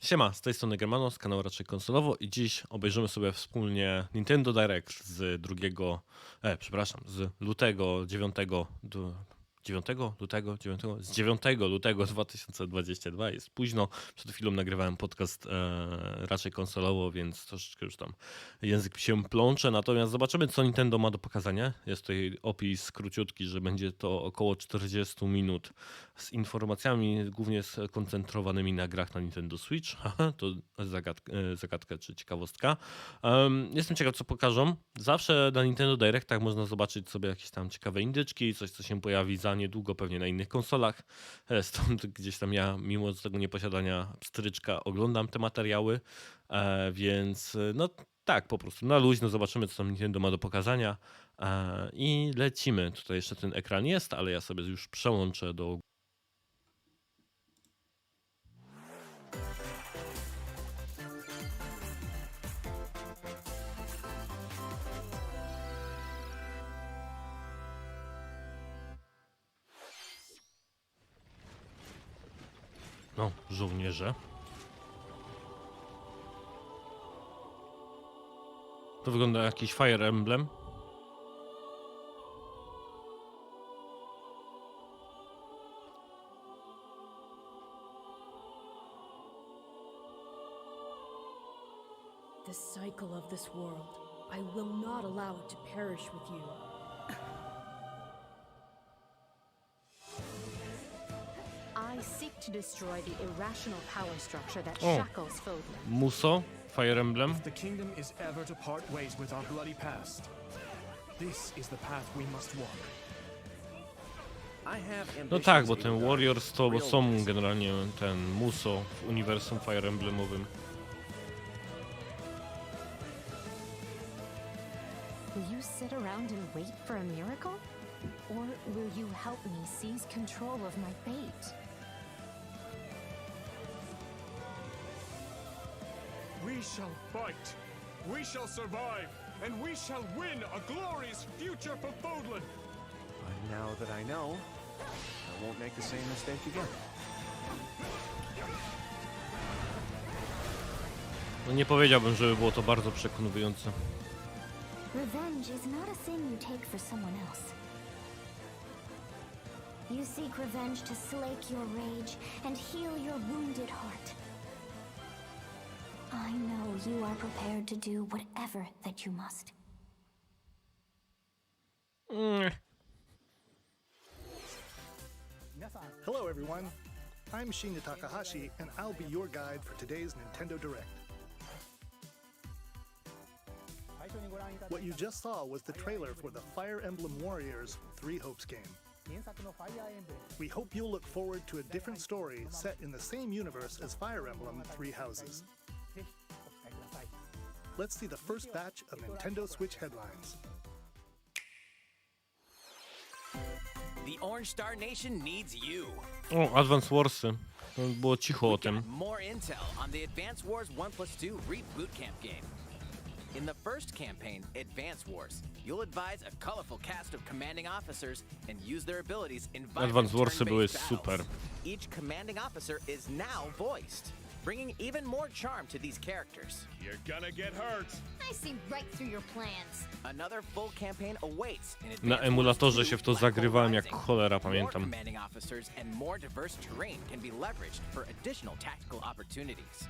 Siema, z tej strony Germano, z kanału RaczejKonsolowo i dziś obejrzymy sobie wspólnie Nintendo Direct z z lutego 9 lutego 2022. Jest późno, przed chwilą nagrywałem podcast RaczejKonsolowo, więc troszeczkę już tam język się plącze. Natomiast zobaczymy, co Nintendo ma do pokazania. Jest tutaj opis króciutki, że będzie to około 40 minut z informacjami głównie skoncentrowanymi na grach na Nintendo Switch. Haha, to zagadka czy ciekawostka. Jestem ciekaw, co pokażą. Zawsze na Nintendo Directach można zobaczyć sobie jakieś tam ciekawe indyczki, coś, co się pojawi za niedługo pewnie na innych konsolach. Stąd gdzieś tam ja, mimo tego nieposiadania pstryczka, oglądam te materiały, więc no tak, po prostu na luźno zobaczymy, co tam Nintendo ma do pokazania i lecimy. Tutaj jeszcze ten ekran jest, ale ja sobie już przełączę do... No, żołnierze. To wygląda jak jakiś Fire Emblem. The cycle of this world. I will not allow it to perish with you. I seek to destroy the irrational power structure that Oh. shackles Fodlan. Muso, Fire Emblem. If the kingdom is ever to part ways with our bloody past, this is the path we must walk. No tak, bo ten Warriors to są generalnie ten Muso w uniwersum Fire Emblemowym. Will you sit around and wait for a miracle? Or will you help me seize control of my fate? We shall fight, we shall survive, and we shall win a glorious future for Fodlan. Now that I know, I won't make the same mistake again. No nie powiedziałbym, żeby było to bardzo przekonujące. Revenge is not a sin you take for someone else. You seek revenge to slake your rage and heal your wounded heart. I know you are prepared to do whatever that you must. Hello everyone, I'm Shinya Takahashi and I'll be your guide for today's Nintendo Direct. What you just saw was the trailer for the Fire Emblem Warriors 3 Hopes game. We hope you'll look forward to a different story set in the same universe as Fire Emblem 3 Houses. Let's see the first batch of Nintendo Switch headlines. The Orange Star Nation needs you. O, Advance Warsy. No, było cicho o tym. More intel on the Advance Wars 1+2 Reboot Camp game. In the first campaign, Advance Wars, you'll advise a colorful cast of commanding officers and use their abilities in vibrant Advance Warsy były turn-based super. battles. Each commanding officer is now voiced, bringing even more charm to these characters. You're gonna get hurt. I see right through your plans. Another full campaign awaits in Advance Na emulatorze Wars się 2 w to Black Hole zagrywałem jak Rising. cholera, More pamiętam. commanding officers and more diverse terrain can be leveraged for additional tactical opportunities.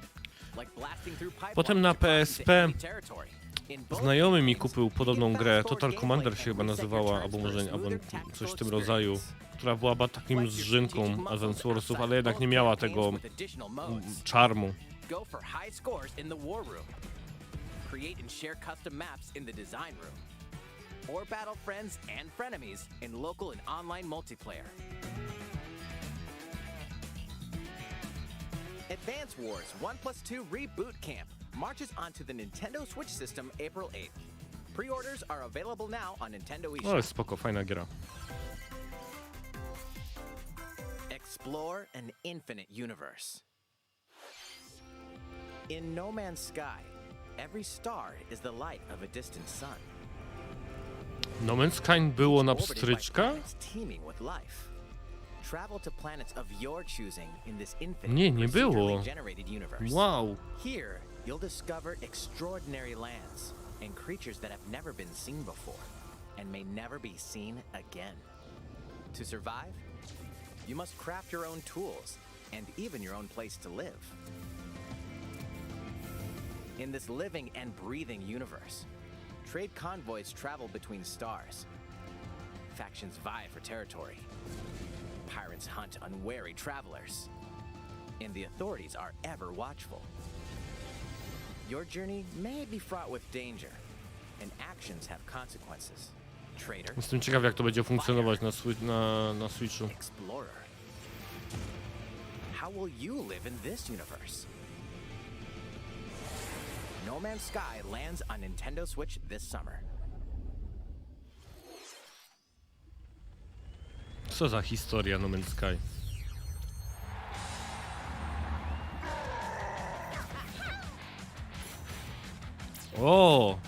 Like blasting through pipelines Potem na to cross into PSP enemy territory. In both znajomy mi games, kupił you podobną can grę, fast Total forward Commander gameplay się chyba and reset your nazywała, turns albo for a może smoother coś tactical w tym rodzaju, experience. która była takim Flex your zżynką strategic Advance muscles Warsów, outside ale jednak both nie miała campaigns tego with additional modes. czarmu. Go for high scores in the war room. Create and share custom maps in the design room. Or battle friends and frenemies in local and online multiplayer. Advance Wars 1+2 Reboot Camp marches onto the Nintendo Switch system April 8th. Pre-orders are available now on Nintendo No eShop. jest spoko, fajna gra. Explore an infinite universe. In No Man's Sky, every star is the light of a distant sun. No Man's Sky było na Orbited by pstryczka? planets teeming with life. Travel to planets of your choosing in this infinite, Nie było. procedurally generated universe. Wow. Here, you'll discover extraordinary lands and creatures that have never been seen before and may never be seen again. To survive, you must craft your own tools and even your own place to live. In this living and breathing universe, trade convoys travel between stars. Factions vie for territory. Pirates hunt unwary travelers. And the authorities are ever watchful. Your journey may be fraught with danger, and actions have consequences. Trader, Jestem ciekaw, jak to będzie funkcjonować na Switchu. explorer. How will you live in this universe? No Man's Sky lands on Nintendo Switch this summer. Co za historia No Man's Sky. O!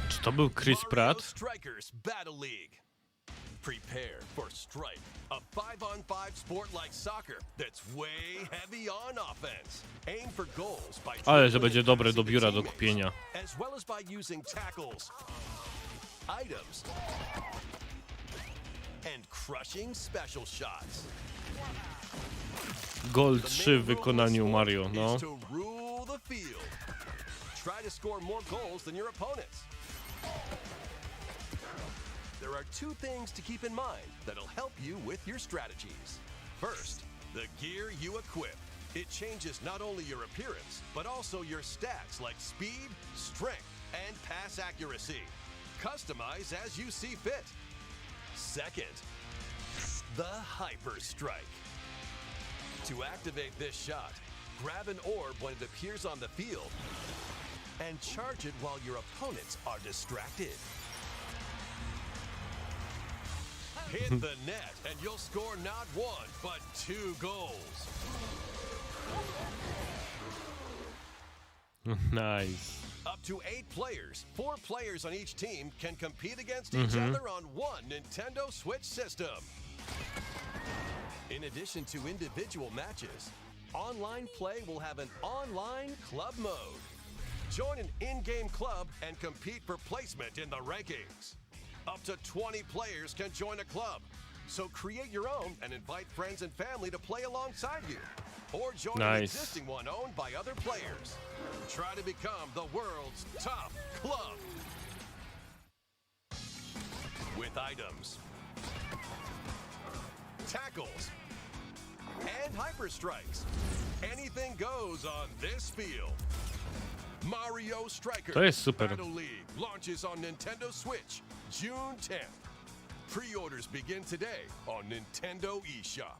Czy to był Chris Pratt? Strikers Battle League. Prepare for Strike, a 5-on-5 sport like soccer that's way heavy on offense. Aim for goals by Ale że będzie dobre do biura do kupienia. as well as by using tackles, items, and crushing special shots. Gol 3 w wykonaniu Mario, no. Is to rule the field. Try to score more goals than your opponents. There are two things to keep in mind that'll help you with your strategies. First, the gear you equip. It changes not only your appearance, but also your stats like speed, strength, and pass accuracy. Customize as you see fit. Second, the Hyper Strike. To activate this shot, grab an orb when it appears on the field and charge it while your opponents are distracted. Hit the net and you'll score not one, but 2 goals. Nice. Up to 8 players, 4 players on each team can compete against each other on one Nintendo Switch system. In addition to individual matches, online play will have an online club mode. Join an in-game club and compete for placement in the rankings. Up to 20 players can join a club, so create your own and invite friends and family to play alongside you. Or join an Nice. existing one owned by other players. Try to become the world's top club. With items, tackles, and hyper strikes, anything goes on this field. Mario Strikers To jest super. Battle League launches on Nintendo Switch June 10th. Pre-orders begin today on Nintendo eShop.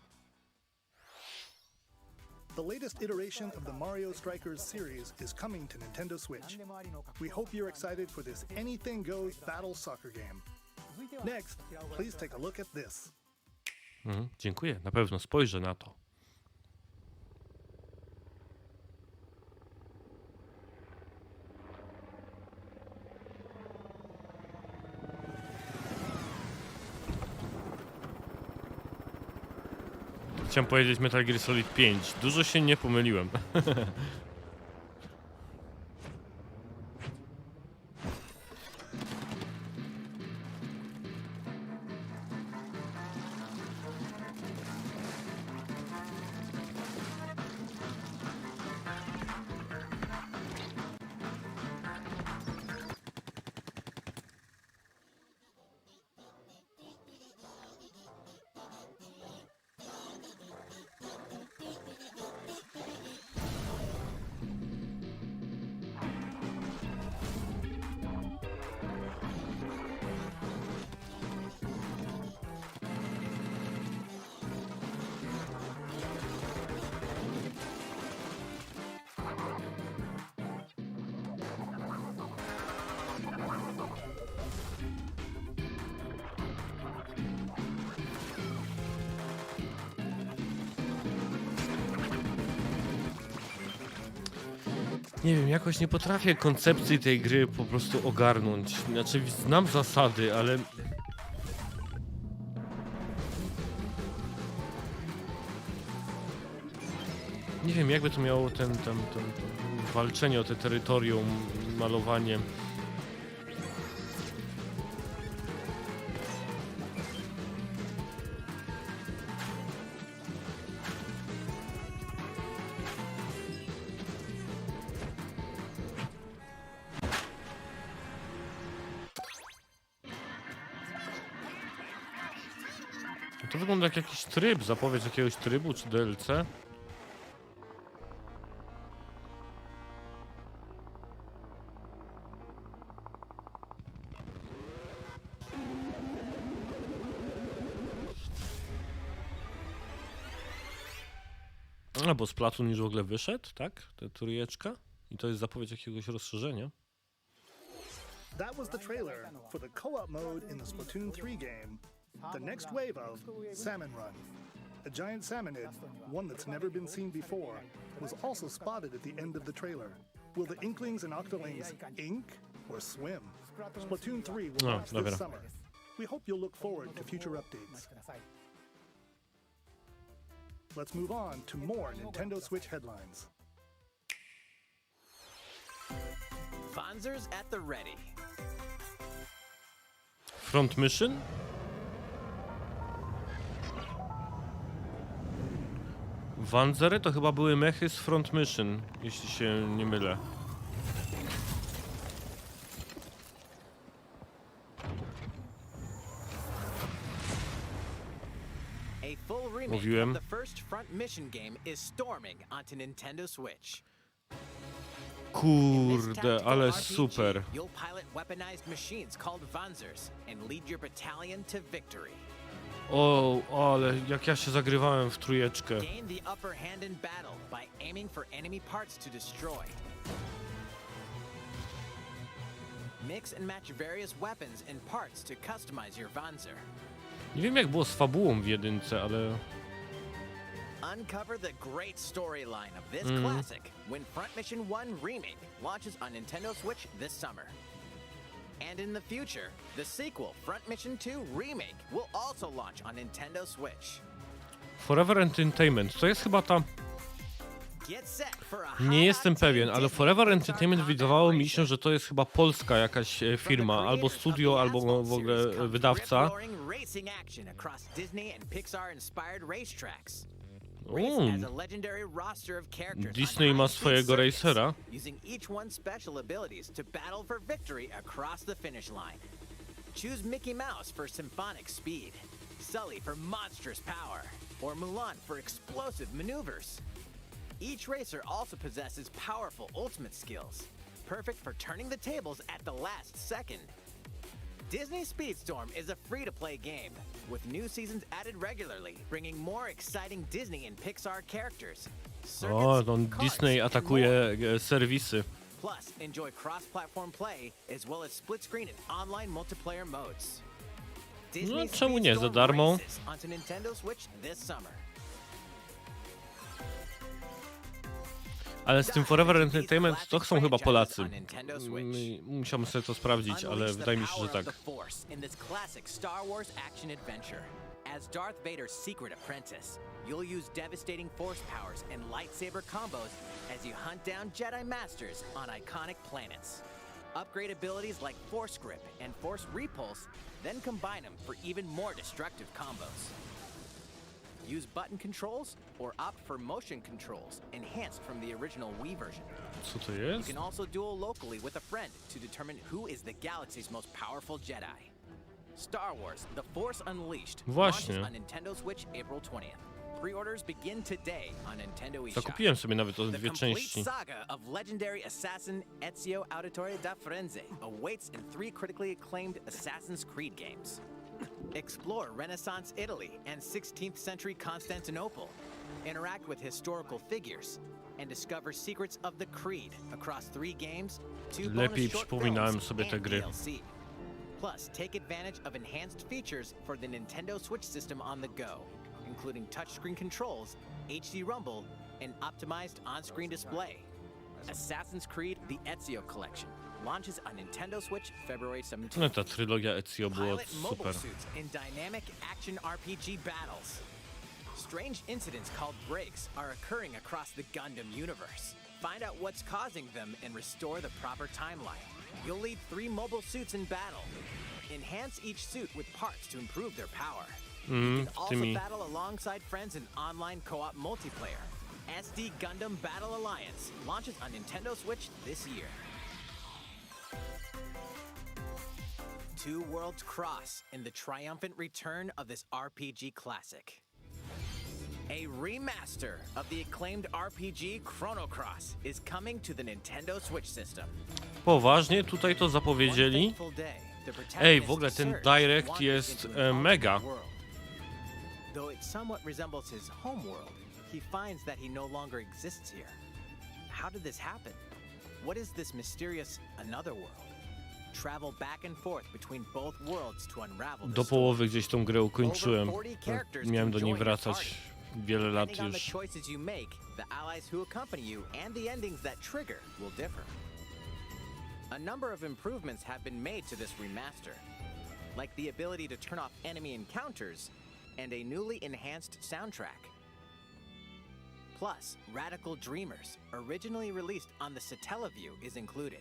The latest iteration of the Mario Strikers series is coming to Nintendo Switch. We hope you're excited for this anything goes battle soccer game. Next, please take a look at this. Dziękuję, na pewno spojrzę na to. Chciałem powiedzieć Metal Gear Solid 5. Dużo się nie pomyliłem. Nie wiem, jakoś nie potrafię koncepcji tej gry po prostu ogarnąć. Znaczy, znam zasady, ale... Nie wiem, jakby to miało ten walczenie o te terytorium, malowanie. To wygląda jak jakiś tryb, zapowiedź jakiegoś trybu czy DLC. A, bo Splatoon już w ogóle wyszedł, tak? Ta trójeczka? I to jest zapowiedź jakiegoś rozszerzenia. That was the trailer for the co-op mode in the Splatoon 3 game. The next wave of Salmon Run. A giant salmonid, one that's never been seen before, was also spotted at the end of the trailer. Will the Inklings and Octolings ink or swim? Splatoon 3 will launch this summer. We hope you'll look forward to future updates. Let's move on to more Nintendo Switch headlines. Fonzers at the ready. Front Mission? Wanzery to chyba były mechy z Front Mission, jeśli się nie mylę. A full remake of the first Front Mission game is storming onto Nintendo Switch. Kurde, ale super. You'll pilot weaponized machines called Wanzers and lead your battalion to victory. O, ale jak ja się zagrywałem w trójeczkę. Gain the upper hand in battle by aiming for enemy parts to destroy. Mix and match various weapons and parts to customize your Wanzer. Nie wiem jak było z fabułą w jedynce, ale... Uncover the great storyline of this classic when Front Mission 1 Remake launches on Nintendo Switch this summer. And in the future, the sequel, Front Mission 2 Remake, will also launch on Nintendo Switch. Forever Entertainment, to jest chyba ta... Nie jestem pewien, ale Forever Entertainment wydawało mi się, że to jest chyba polska jakaś firma, albo studio, albo w ogóle wydawca. Disney ma swojego racera. Choose Mickey Mouse for symphonic speed, Sully for monstrous power, or Mulan for explosive maneuvers. Each racer also possesses powerful ultimate skills, perfect for turning the tables at the last second. Disney Speedstorm is a free-to-play game, with new seasons added regularly, bringing more exciting Disney and Pixar characters. O, Disney atakuje serwisy. Plus, enjoy cross-platform play, as well as split-screen and online multiplayer modes. No, czemu nie, za darmo? Onto Nintendo Switch this summer. Ale z tym Forever Entertainment to chcą chyba Polacy. Musiałbym sobie to sprawdzić, ale wydaje mi się, że tak. As Darth Vader's secret apprentice, you'll use devastating force powers and lightsaber combos as you hunt down Jedi Masters on iconic planets. Upgrade abilities like Force Grip and Force Repulse, then combine them for even more destructive combos. Use button controls or opt for motion controls enhanced from the original Wii version. Co to jest? You can also duel locally with a friend to determine who is the galaxy's most powerful Jedi. Star Wars: The Force Unleashed launches on Nintendo Switch April 20th. Pre-orders begin today on Nintendo eShop. Zakupiłem sobie nawet te dwie części. The complete saga of legendary assassin Ezio Auditore da Firenze awaits in 3 critically acclaimed Assassin's Creed games. Explore Renaissance Italy and 16th century Constantinople. Interact with historical figures and discover secrets of the Creed across 3 games, 2 bonus short films, and DLC. Plus, take advantage of enhanced features for the Nintendo Switch system on the go, including touchscreen controls, HD Rumble, and optimized on-screen display. Assassin's Creed The Ezio Collection launches on Nintendo Switch February 17th. No ta trylogia Ezio była Pilot mobile super. suits in dynamic action RPG battles. Strange incidents called breaks are occurring across the Gundam universe. Find out what's causing them and restore the proper timeline. You'll lead 3 mobile suits in battle. Enhance each suit with parts to improve their power. You can also battle alongside friends in online co-op multiplayer. SD Gundam Battle Alliance launches on Nintendo Switch this year. Two worlds cross in the triumphant return of this RPG classic. A remaster of the acclaimed RPG Chrono Cross is coming to the Nintendo Switch system. Poważnie tutaj to zapowiedzieli? One fateful day, the Ej, w protagonist ogóle ten Serge direct wanders jest into an mega. alternate world. Though it somewhat resembles his home world, he finds that he no longer exists here. How did this happen? What is this mysterious another world? Travel back and forth between both worlds to unravel Do the połowy gdzieś tą grę ukończyłem. Over 40 characters Miałem do can niej join your wracać party. wiele lat Depending on the już. choices you make, the allies who accompany you and the endings that trigger will differ. A number of improvements have been made to this remaster, like the ability to turn off enemy encounters and a newly enhanced soundtrack. Plus, Radical Dreamers, originally released on the Satellaview, is included.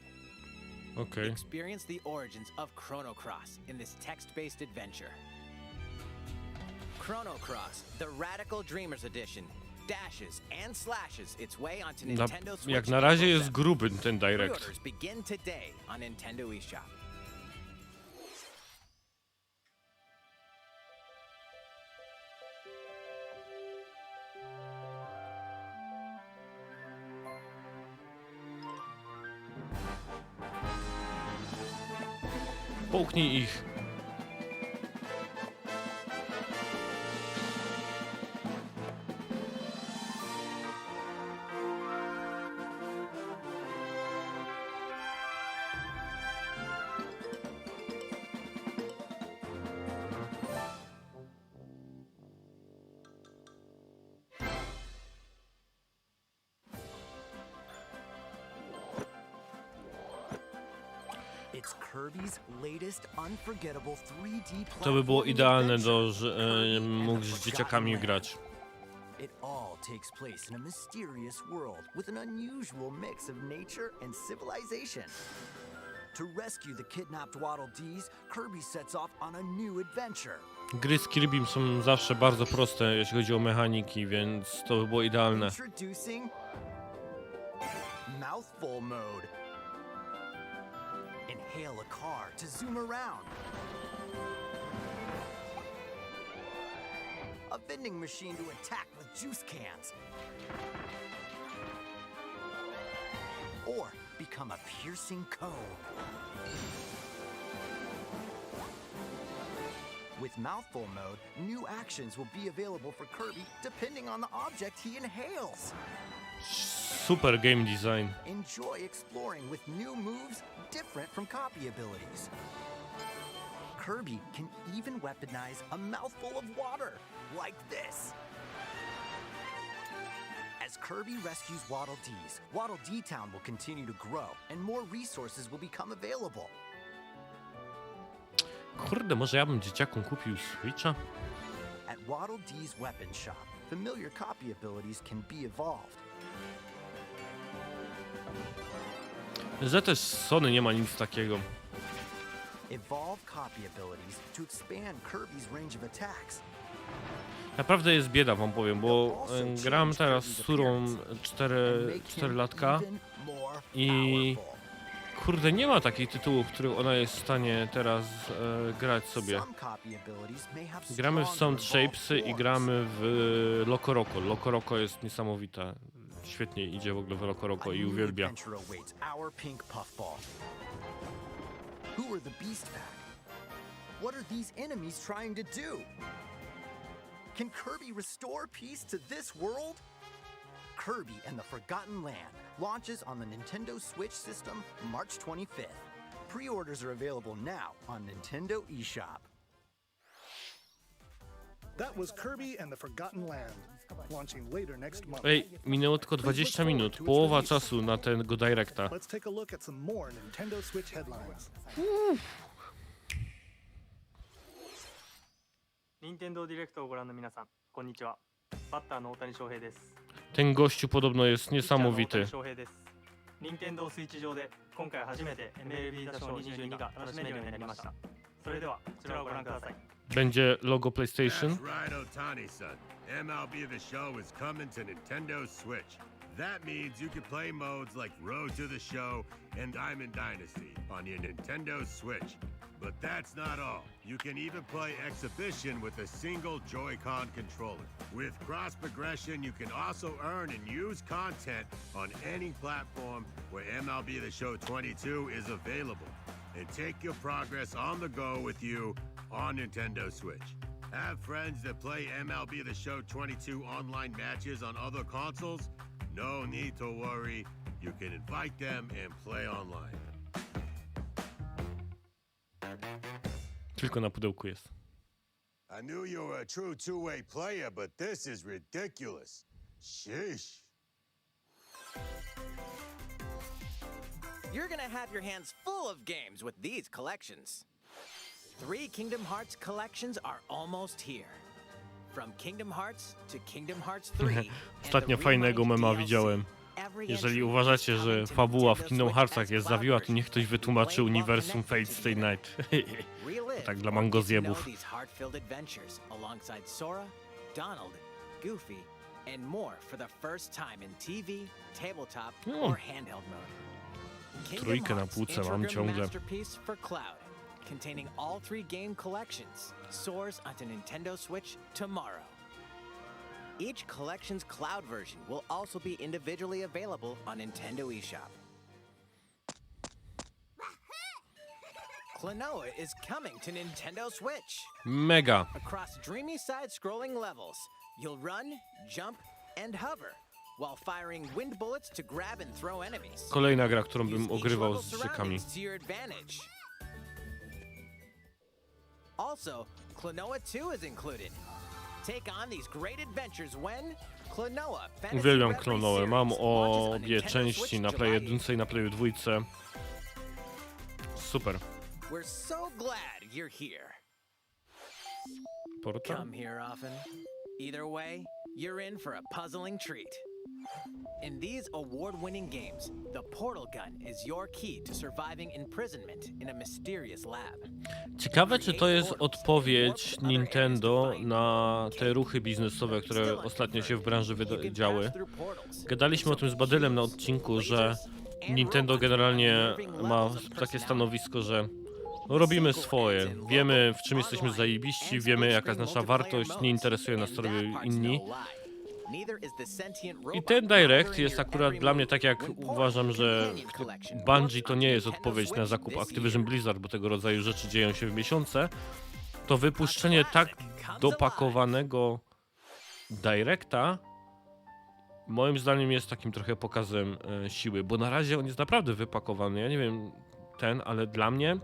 Okej. Experience the origins of Chrono Cross in this text-based adventure. Chrono Cross, the Radical Dreamers Edition, dashes and slashes its way onto Nintendo Switch. Jak na razie April jest 7th. gruby ten direct. Pre-orders begin today on Nintendo eShop. Połknij ich. It's Kirby's latest unforgettable 3D To by było platforming idealne adventure, że Kirby and mógł the z Forgotten dzieciakami Land. grać. It all takes place in a mysterious world with an unusual mix of nature and civilization. To rescue the kidnapped Waddle Dees, Kirby sets off on a new adventure. Gry z Kirbym są zawsze bardzo proste, jeśli chodzi o mechaniki, więc to by było idealne. Introducing Mouthful Mode. Inhale a car to zoom around. A vending machine to attack with juice cans. Or become a piercing cone. With Mouthful Mode, new actions will be available for Kirby depending on the object he inhales. Super game design. Enjoy exploring with new moves different from copy abilities. Kirby can even weaponize a mouthful of water, like this. As Kirby rescues Waddle Dees, Waddle Dee Town will continue to grow, and more resources will become available. Kurde, może ja bym dzieciakom kupił Switcha? At Waddle Dee's Weapon Shop, familiar copy abilities can be evolved. Że też Sony nie ma nic takiego. Evolve copy abilities to expand Kirby's range of attacks. Naprawdę jest bieda, wam powiem, bo gram teraz z Surą 4 latka i kurde, nie ma takich tytułów, w których ona jest w stanie teraz grać sobie. Gramy w Sound Shapesy i gramy w Loco Roco. Loco Roco jest niesamowita. Świetnie idzie w ogóle w Loco Roco i uwielbia. Who are the Beast Pack? What are these enemies trying to do? Can Kirby restore peace to this world? Kirby and the Forgotten Land launches on the Nintendo Switch system March 25th. Pre-orders are available now on Nintendo eShop. That was Kirby and the Forgotten Land, launching later next month. Ej, minęło tylko 20 minut, połowa czasu na tego Directa. Let's take a look at some more Nintendo Switch headlines. 任天堂ディレクトをご覧の皆さん、こんにちは。バッターの大谷翔平です。 Ten gościu podobno jest ピッチャーの大 niesamowity. 谷翔平です。任天堂スイッチ上で今回初めて MLB 打賞22が楽しめるようになりました。それではこちらをご覧ください。 Będzie logo PlayStation. That's right, Otani-san. MLB The Show is coming to Nintendo Switch. That means you can play modes like Road to the Show and Diamond Dynasty on your Nintendo Switch. But that's not all. You can even play Exhibition with a single Joy-Con controller. With cross progression, you can also earn and use content on any platform where MLB The Show 22 is available. And take your progress on the go with you on Nintendo Switch. Have friends that play MLB The Show 22 online matches on other consoles? No need to worry. You can invite them and play online. Tylko na pudełku jest. I knew you were a true two-way player, but this is ridiculous. Sheesh. You're gonna have your hands full of games with these collections. 3 Kingdom Hearts collections are almost here. From Kingdom Hearts to Kingdom Hearts 3. Ostatnio fajnego mema widziałem. Jeżeli uważacie, że fabuła w Kingdom Heartsach jest zawiła, to niech ktoś wytłumaczy uniwersum Fate Stay Night. Tak dla mangozjebów. And more for the first time in TV, tabletop, or handheld mode. Trójkę na półce mam ciągle. Masterpiece for Cloud, containing all 3 game collections, soars onto Nintendo Switch tomorrow. Each collection's cloud version will also be individually available on Nintendo eShop. Klonoa is coming to Nintendo Switch. Mega. Across dreamy side-scrolling levels, you'll run, jump, and hover, while firing wind bullets to grab and throw enemies. Kolejna gra, którą bym ogrywał z dzieciakami. Also, Klonoa 2 is included. Take on these great adventures when Klonoa Fantasy Uwielbiam Red Klonoę. Race Mam Series launches on obie Nintendo części Switch na Play July 1 i na Play 2. Super. We're so glad you're here. Porta? Come here often. Either way, you're in for a puzzling treat. In these award-winning games, the portal gun is your key to surviving imprisonment in a mysterious lab. Ciekawe, czy to jest odpowiedź Nintendo na te ruchy biznesowe, które ostatnio się w branży działy. Gadaliśmy o tym z Badylem na odcinku, że Nintendo generalnie ma takie stanowisko, że robimy swoje, wiemy w czym jesteśmy zajebiści, wiemy jaka jest nasza wartość, nie interesuje nas co robią inni. I ten Direct jest akurat dla mnie tak, jak uważam, że Bungie to nie jest odpowiedź na zakup Activision Blizzard, bo tego rodzaju rzeczy dzieją się w miesiące, to wypuszczenie tak dopakowanego Directa moim zdaniem jest takim trochę pokazem siły, bo na razie on jest naprawdę wypakowany, ja nie wiem ale dla mnie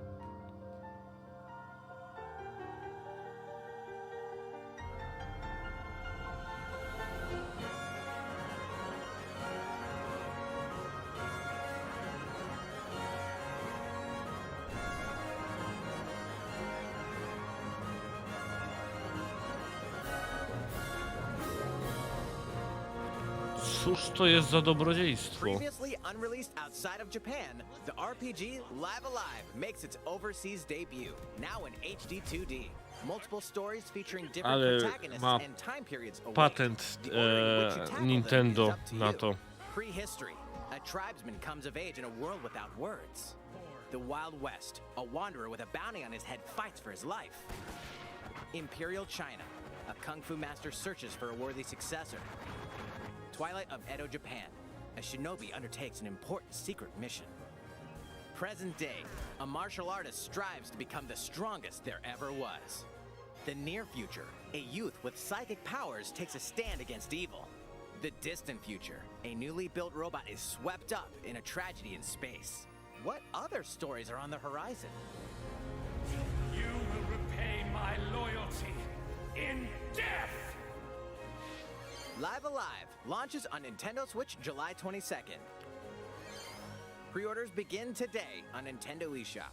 cóż to jest za dobrodziejstwo? Previously unreleased outside of Japan, the RPG Live Alive makes its overseas debut, now in HD 2D. Multiple stories featuring different protagonists and time periods await. Patent Nintendo na to. Prehistory. A tribesman comes of age in a world without words. The Wild West. A wanderer with a bounty on his head fights for his life. Imperial China. A kung fu master searches for a worthy successor. Twilight of Edo, Japan. A shinobi undertakes an important secret mission. Present day. A martial artist strives to become the strongest there ever was. The near future. A youth with psychic powers takes a stand against evil. The distant future. A newly built robot is swept up in a tragedy in space. What other stories are on the horizon? You will repay my loyalty in death! Live Alive launches on Nintendo Switch July 22nd. Pre-orders begin today on Nintendo eShop.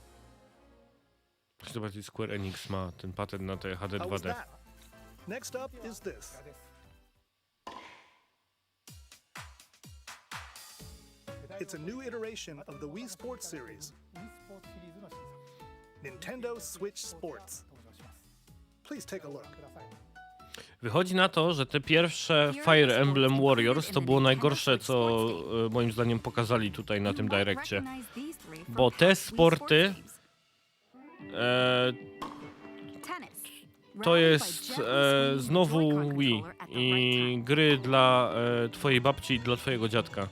Zobaczcie, Square Enix ma ten patent na te HD How was 2D. that? Next up is this. It's a new iteration of the Wii Sports series. Nintendo Switch Sports. Please take a look. Wychodzi na to, że te pierwsze Fire Emblem Warriors to było najgorsze, co moim zdaniem pokazali tutaj na tym Direccie. Bo te sporty to jest znowu Wii i gry dla twojej babci i dla twojego dziadka.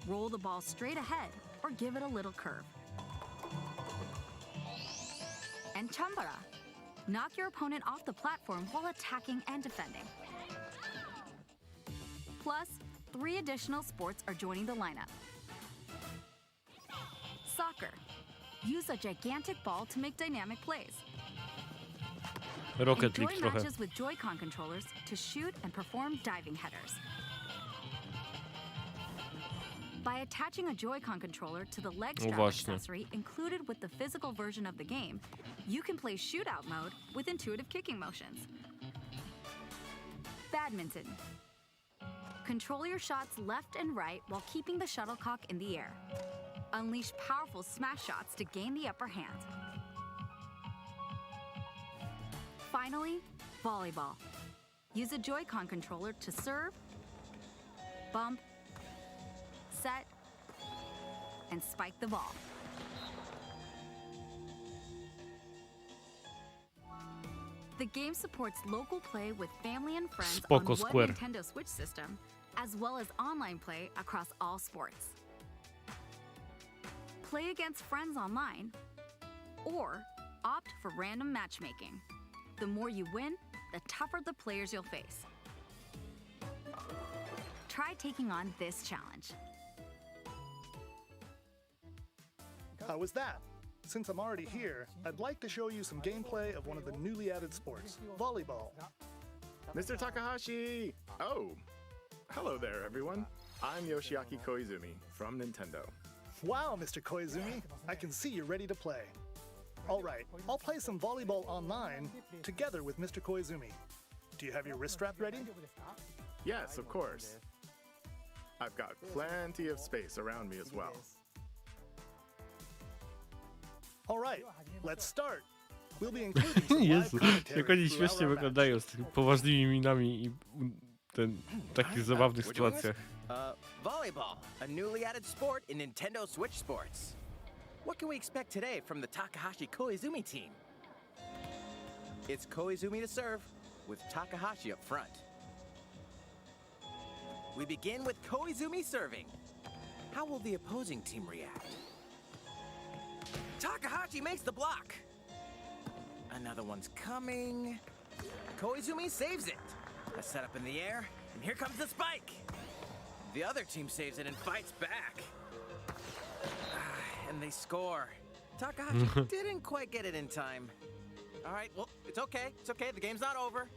Roll the ball straight ahead or give it a little curve. And Chambara. Knock your opponent off the platform while attacking and defending. Plus, 3 additional sports are joining the lineup. Soccer. Use a gigantic ball to make dynamic plays. Rocket League Enjoy trochę. matches with Joy-Con controllers to shoot and perform diving headers. By attaching a Joy-Con controller to the leg strap accessory included with the physical version of the game, you can play shootout mode with intuitive kicking motions. Badminton. Control your shots left and right while keeping the shuttlecock in the air. Unleash powerful smash shots to gain the upper hand. Finally, volleyball. Use a Joy-Con controller to serve, bump, set, and spike the ball. The game supports local play with family and friends on one Nintendo Switch system, as well as online play across all sports. Play against friends online, or opt for random matchmaking. The more you win, the tougher the players you'll face. Try taking on this challenge. How was that? Since I'm already here, I'd like to show you some gameplay of one of the newly added sports, volleyball. Mr. Takahashi! Oh, hello there, everyone. I'm Yoshiaki Koizumi from Nintendo. Wow, Mr. Koizumi, I can see you're ready to play. All right, I'll play some volleyball online together with Mr. Koizumi. Do you have your wrist strap ready? Yes, of course. I've got plenty of space around me as well. All right, let's start. We'll be including some live Jezu, commentary jak oni throughout śmiesznie our wyglądają z tymi poważnymi minami i w takich zabawnych sytuacjach. Volleyball, a newly added sport in Nintendo Switch Sports. What can we expect today from the Takahashi Koizumi team? It's Koizumi to serve, with Takahashi up front. We begin with Koizumi serving. How will the opposing team react? Takahashi makes the block. Another one's coming. Koizumi saves it. A setup in the air, and here comes the spike. The other team saves it and fights back. And they score. Takahashi didn't quite get it in time. All right, well, it's okay. It's okay. The game's not over.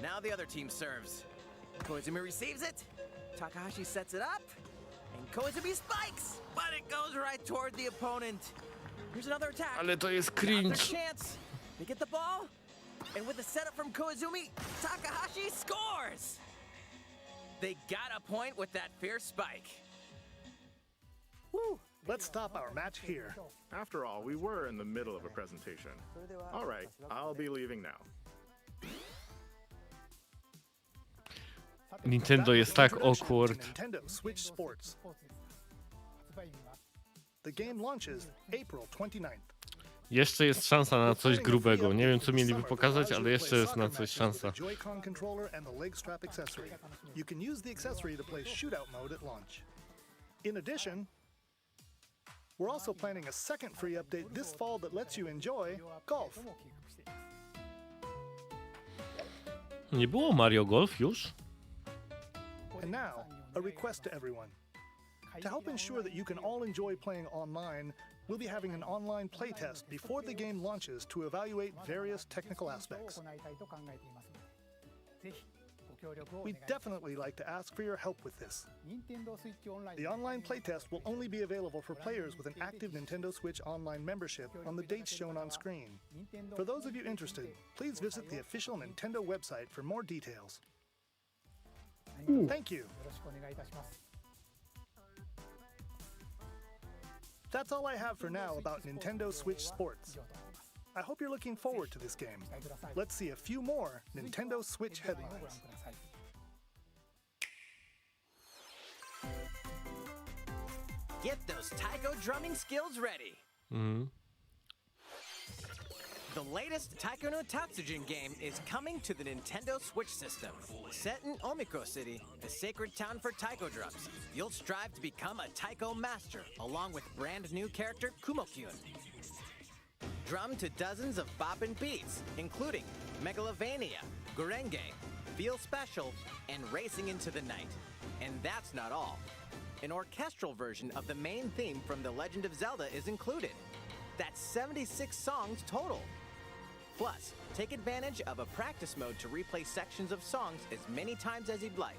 Now the other team serves. Koizumi receives it. Takahashi sets it up. And Koizumi spikes, but it goes right toward the opponent. Here's another attack. Ale to jest Their cringe. chance. They get the ball. And with the setup from Koizumi, Takahashi scores. They got a point with that fierce spike. Woo! Let's stop our match here. After all, we were in the middle of a presentation. All right, I'll be leaving now. Nintendo jest tak awkward. Nintendo Switch Sports. The game launches April 29th. Jeszcze jest szansa na coś grubego. Nie wiem, co mieliby pokazać, ale jeszcze jest na coś szansa. Joy-Con controller and the leg strap accessory. You can use the accessory to play shootout mode at launch. In addition, we're also planning a second free update this fall that lets you enjoy golf. Nie było Mario Golf już? And now, a request to everyone. To help ensure that you can all enjoy playing online, we'll be having an online playtest before the game launches to evaluate various technical aspects. We'd definitely like to ask for your help with this. The online playtest will only be available for players with an active Nintendo Switch Online membership on the dates shown on screen. For those of you interested, please visit the official Nintendo website for more details. Thank you. That's all I have for now about Nintendo Switch Sports. I hope you're looking forward to this game. Let's see a few more Nintendo Switch headlines. Get those taiko drumming skills ready. The latest Taiko no Tatsujin game is coming to the Nintendo Switch system. Set in Omiko City, the sacred town for taiko drums, you'll strive to become a taiko master, along with brand new character Kumo-kyun. Drum to dozens of boppin' beats, including Megalovania, Gurenge, Feel Special, and Racing into the Night. And that's not all. An orchestral version of the main theme from The Legend of Zelda is included. That's 76 songs total. Plus, take advantage of a practice mode to replay sections of songs as many times as you'd like.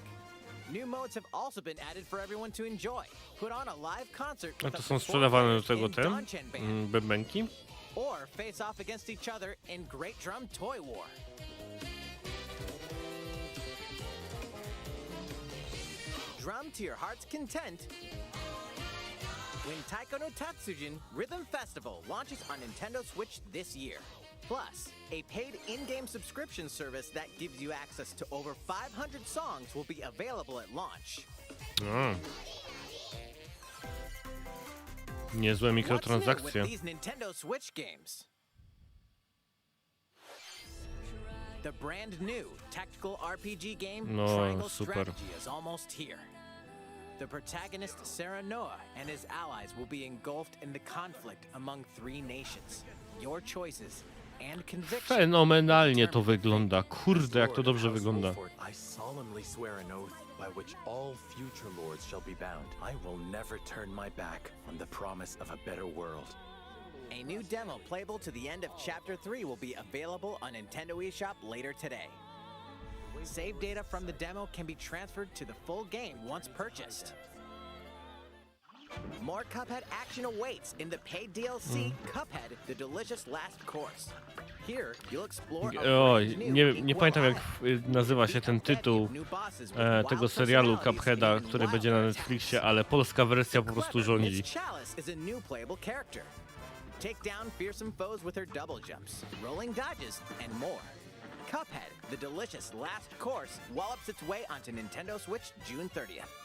New modes have also been added for everyone to enjoy. Put on a live concert A with to a są sprzedawane do tego in te Donchan band, bębenki? or face off against each other in Great Drum Toy War. Drum to your heart's content when Taiko no Tatsujin Rhythm Festival launches on Nintendo Switch this year. Plus, a paid in-game subscription service that gives you access to over 500 songs will be available at launch. Niezłe What's new mikrotransakcje. with these Nintendo Switch games? The brand new tactical RPG game No, Triangle super. Strategy is almost here. The protagonist Sarah Noah and his allies will be engulfed in the conflict among three nations. Your choices and convictions. Fenomenalnie to wygląda. Kurde, jak to dobrze wygląda. I solemnly swear an oath by which all future lords shall be bound. I will never turn my back on the promise of a better world. A new demo playable to the end of Chapter 3 will be available on Nintendo eShop later today. Save data from the demo can be transferred to the full game once purchased. More Cuphead action awaits in the paid DLC Cuphead: The Delicious Last Course. Here, you'll explore Oj, nie pamiętam jak nazywa się ten tytuł tego serialu Cupheada, który będzie na Netflixie, ale polska wersja po prostu rządzi. Chalice is a new playable character. Take down fearsome foes with her double jumps, rolling dodges, and more. Cuphead: The Delicious Last Course wallops its way onto Nintendo Switch June 30th.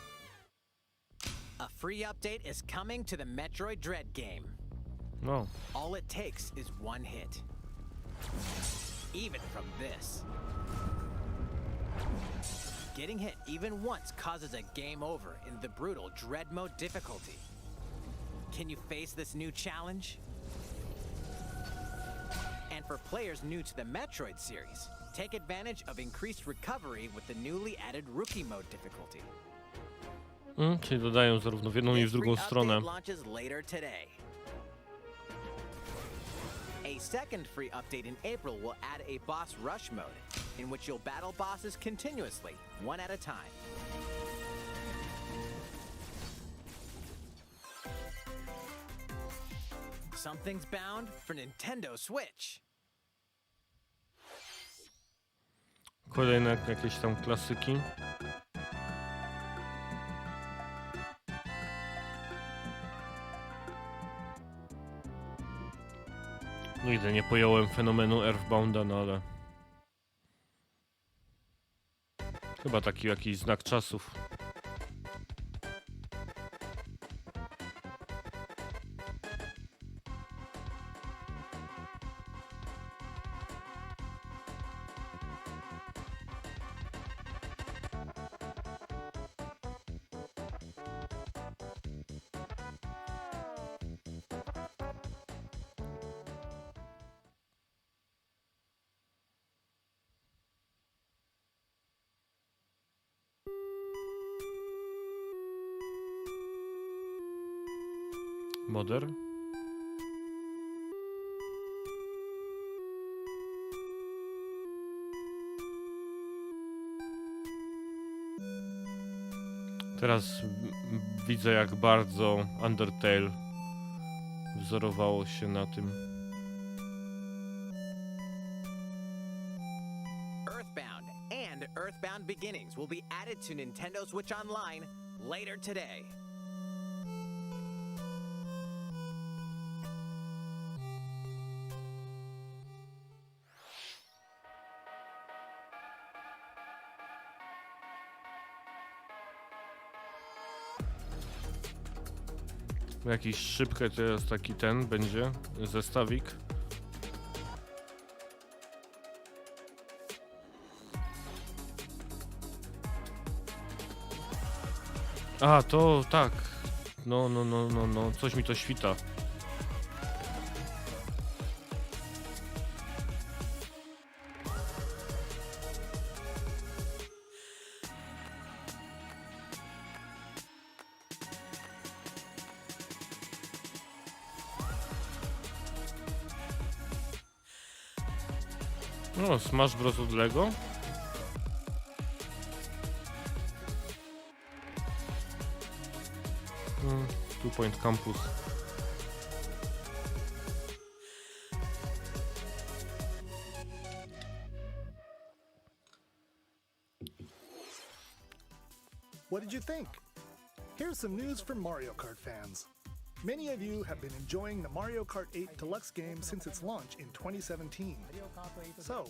A free update is coming to the Metroid Dread game. No. All it takes is one hit. Even from this. Getting hit even once causes a game over in the brutal Dread Mode difficulty. Can you face this new challenge? And for players new to the Metroid series, take advantage of increased recovery with the newly added Rookie Mode difficulty. Czyli dodają zarówno w jedną i w drugą stronę. Launches later today. A second free update in April will add a boss rush mode, in which you'll battle bosses continuously, one at a time. Something's bound for Nintendo Switch. Kolejne jakieś tam klasyki. Nigdy nie pojąłem fenomenu Earthbounda, no ale chyba taki jakiś znak czasów. Modern? Teraz widzę, jak bardzo Undertale wzorowało się na tym. Earthbound and Earthbound Beginnings will be added to Nintendo Switch Online later today. Jakiś szybkę teraz taki ten będzie zestawik. A, to tak. No, coś mi to świta. No, Smash Bros od Lego. Two Point Campus. What did you think? Here's some news for Mario Kart fans. Many of you have been enjoying the Mario Kart 8 Deluxe game since its launch in 2017. So,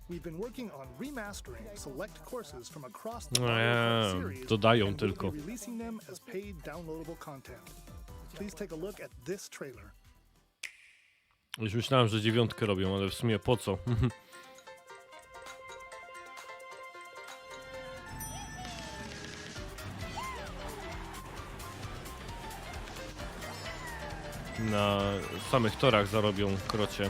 we've been working on remastering select courses from across the Mario Kart series, dodają and tylko. we'll be releasing them as paid downloadable content. Please take a look at this trailer. Już myślałem, że 9 robią, ale w sumie po co? Na samych torach zarobią krocie.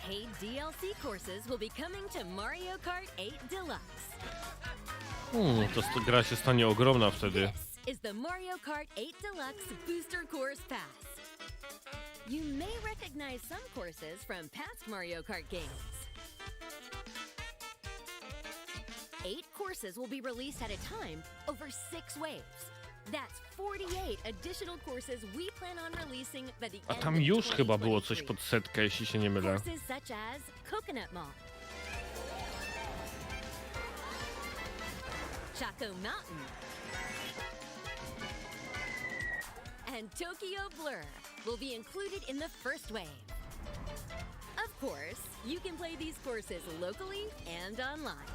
Paid DLC courses will be coming to Mario Kart 8 Deluxe. To gra się stanie ogromna wtedy. This is the Mario Kart 8 Deluxe Booster Course Pass. You may recognize some courses from past Mario Kart games. 8 courses will be released at a time over 6 waves. That's 48 additional courses we plan on releasing by the A end tam of już chyba było 2023. coś pod setkę, jeśli się nie mylę. Courses such as Coconut Mall, Choco Mountain, and Tokyo Blur will be included in the first wave. Of course, you can play these courses locally and online.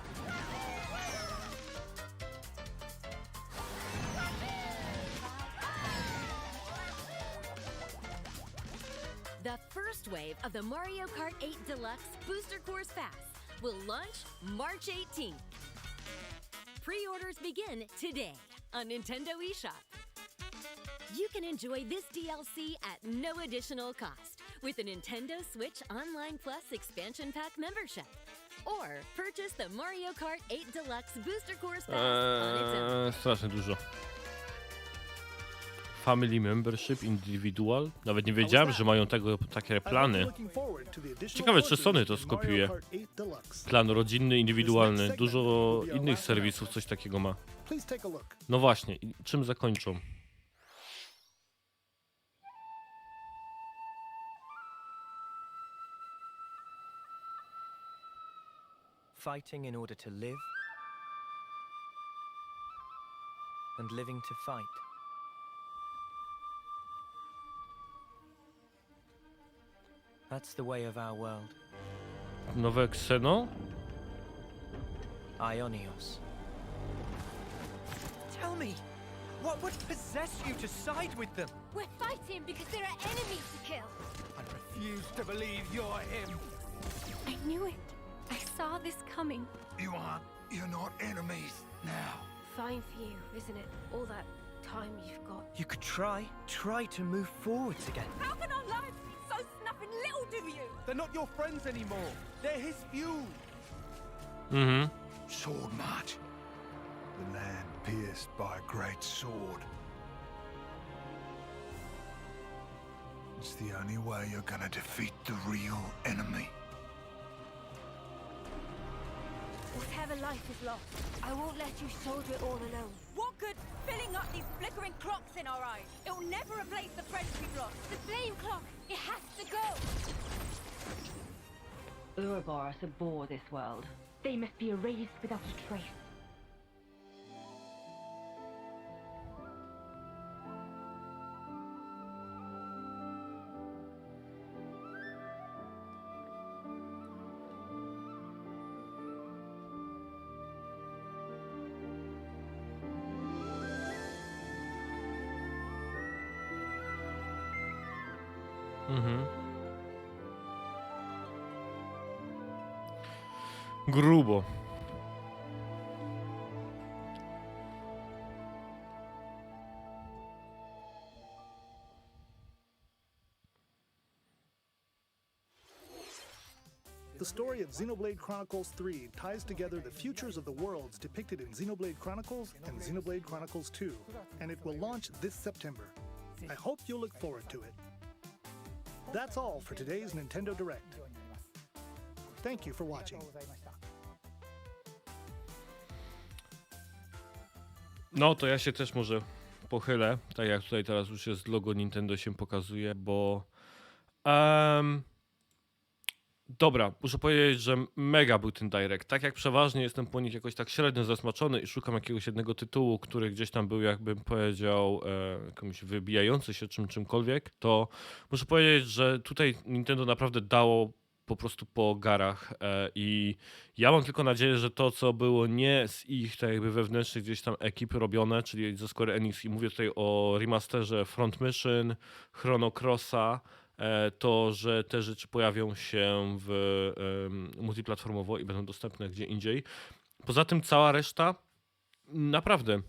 The first wave of the Mario Kart 8 Deluxe Booster Course Pass will launch March 18th. Pre-orders begin today on Nintendo eShop. You can enjoy this DLC at no additional cost with a Nintendo Switch Online Plus Expansion Pack membership. Or purchase the Mario Kart 8 Deluxe Booster Course Pass on its own. Strasznie dużo. Family Membership Individual. Nawet nie wiedziałem, że mają takie plany. Ciekawe, czy Sony to skopiuje. Plan rodzinny, indywidualny. Dużo innych serwisów coś takiego ma. No właśnie, czym zakończą? Fighting in order to live, and living to fight. That's the way of our world. Nowe Xeno? Ionios. Tell me, what would possess you to side with them? We're fighting because there are enemies to kill. I refuse to believe you're him. I knew it. I saw this coming. You're not enemies now. Fine for you, isn't it? All that time you've got. You could try to move forwards again. How can our lives be so snuffing little to you? They're not your friends anymore. They're his fuel. Sword march. The land pierced by a great sword. It's the only way you're gonna defeat the real enemy. wherever life is lost. I won't let you soldier it all alone. What good filling up these flickering clocks in our eyes? It will never replace the friends we've lost. The flame clock, it has to go. Ouroboros abhor this world. They must be erased without a trace. Grubo. The story of Xenoblade Chronicles 3 ties together the futures of the worlds depicted in Xenoblade Chronicles and Xenoblade Chronicles 2, and it will launch this September. I hope you'll look forward to it. That's all for today's Nintendo Direct. Thank you for watching. No to ja się też może pochylę, tak jak tutaj teraz już jest logo Nintendo się pokazuje, bo dobra, muszę powiedzieć, że mega był ten Direct. Tak jak przeważnie jestem po nich jakoś tak średnio zasmaczony i szukam jakiegoś jednego tytułu, który gdzieś tam był, jakbym powiedział, jakimś wybijający się czymkolwiek, to muszę powiedzieć, że tutaj Nintendo naprawdę dało po prostu po garach i ja mam tylko nadzieję, że to, co było nie z ich tak jakby wewnętrznych gdzieś tam ekip robione, czyli ze Square Enix, i mówię tutaj o remasterze Front Mission, Chrono Crossa, to, że te rzeczy pojawią się multiplatformowo i będą dostępne gdzie indziej. Poza tym cała reszta, naprawdę,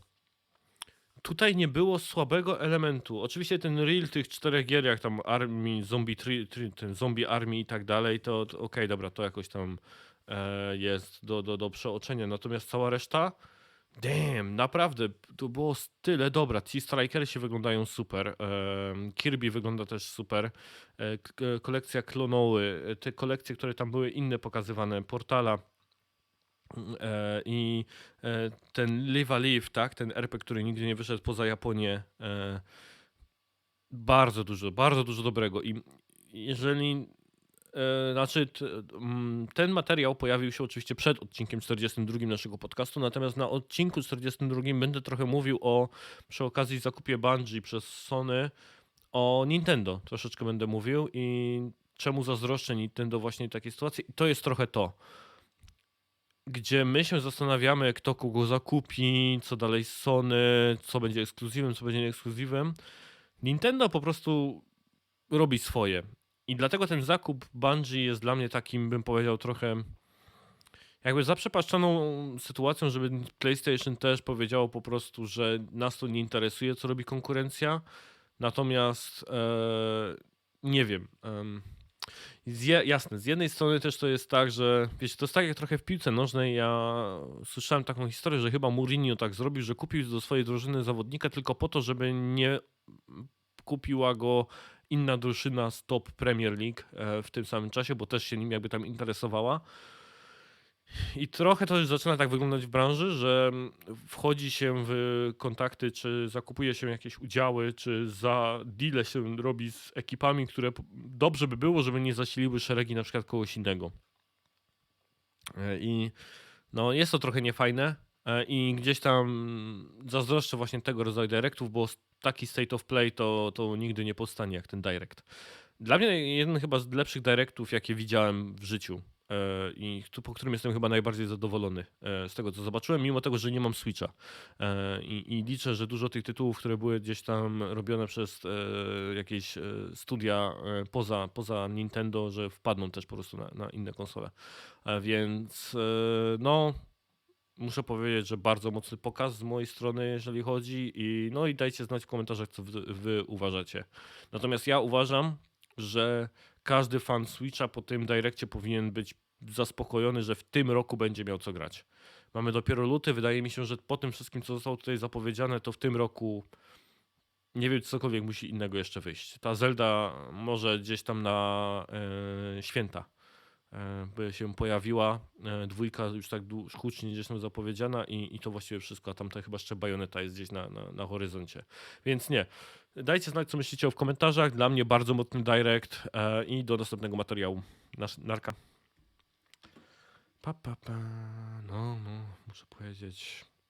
tutaj nie było słabego elementu. Oczywiście ten reel tych 4 gier, jak tam Army, ten Zombie Army i tak dalej, to okej, dobra, to jakoś tam jest do przeoczenia. Natomiast cała reszta, damn, naprawdę, to było tyle dobra. Ci Strikersy wyglądają super. Kirby wygląda też super. Kolekcja Klonoły, te kolekcje, które tam były inne pokazywane, Portala i ten Live a Live, tak? Ten RPG, który nigdy nie wyszedł poza Japonię. Bardzo dużo dobrego. I jeżeli znaczy, ten materiał pojawił się oczywiście przed odcinkiem 42 naszego podcastu, natomiast na odcinku 42 będę trochę mówił przy okazji zakupie Bungie przez Sony o Nintendo. Troszeczkę będę mówił i czemu zazdroszczę Nintendo właśnie takiej sytuacji. I to jest trochę to, gdzie my się zastanawiamy, kto kogo zakupi, co dalej z Sony, co będzie ekskluzywem, co będzie nieekskluzywem. Nintendo po prostu robi swoje. I dlatego ten zakup Bungie jest dla mnie takim, bym powiedział, trochę jakby zaprzepaszczoną sytuacją, żeby PlayStation też powiedziało po prostu, że nas to nie interesuje, co robi konkurencja. Natomiast nie wiem. Jasne, z jednej strony też to jest tak, że wiecie, to jest tak jak trochę w piłce nożnej. Ja słyszałem taką historię, że chyba Mourinho tak zrobił, że kupił do swojej drużyny zawodnika tylko po to, żeby nie kupiła go inna drużyna z top Premier League w tym samym czasie, bo też się nim jakby tam interesowała. I trochę to już zaczyna tak wyglądać w branży, że wchodzi się w kontakty, czy zakupuje się jakieś udziały, czy za deale się robi z ekipami, które dobrze by było, żeby nie zasiliły szeregi na przykład kogoś innego. I no, jest to trochę niefajne i gdzieś tam zazdroszczę właśnie tego rodzaju directów, bo taki state of play to nigdy nie powstanie jak ten direct. Dla mnie jeden chyba z lepszych directów, jakie widziałem w życiu. I po którym jestem chyba najbardziej zadowolony z tego, co zobaczyłem, mimo tego, że nie mam Switcha. I liczę, że dużo tych tytułów, które były gdzieś tam robione przez jakieś studia poza Nintendo, że wpadną też po prostu na inne konsole. Więc no, muszę powiedzieć, że bardzo mocny pokaz z mojej strony, jeżeli chodzi. I dajcie znać w komentarzach, co wy uważacie. Natomiast ja uważam, że każdy fan Switcha po tym Direccie powinien być zaspokojony, że w tym roku będzie miał co grać. Mamy dopiero luty, wydaje mi się, że po tym wszystkim, co zostało tutaj zapowiedziane, to w tym roku nie wiem, cokolwiek musi innego jeszcze wyjść. Ta Zelda może gdzieś tam na święta by się pojawiła. Dwójka już tak hucznie gdzieś tam zapowiedziana i to właściwie wszystko, a tamta chyba jeszcze Bajoneta jest gdzieś na horyzoncie. Więc nie. Dajcie znać, co myślicie w komentarzach. Dla mnie bardzo mocny direct i do następnego materiału. Narka. No, muszę powiedzieć.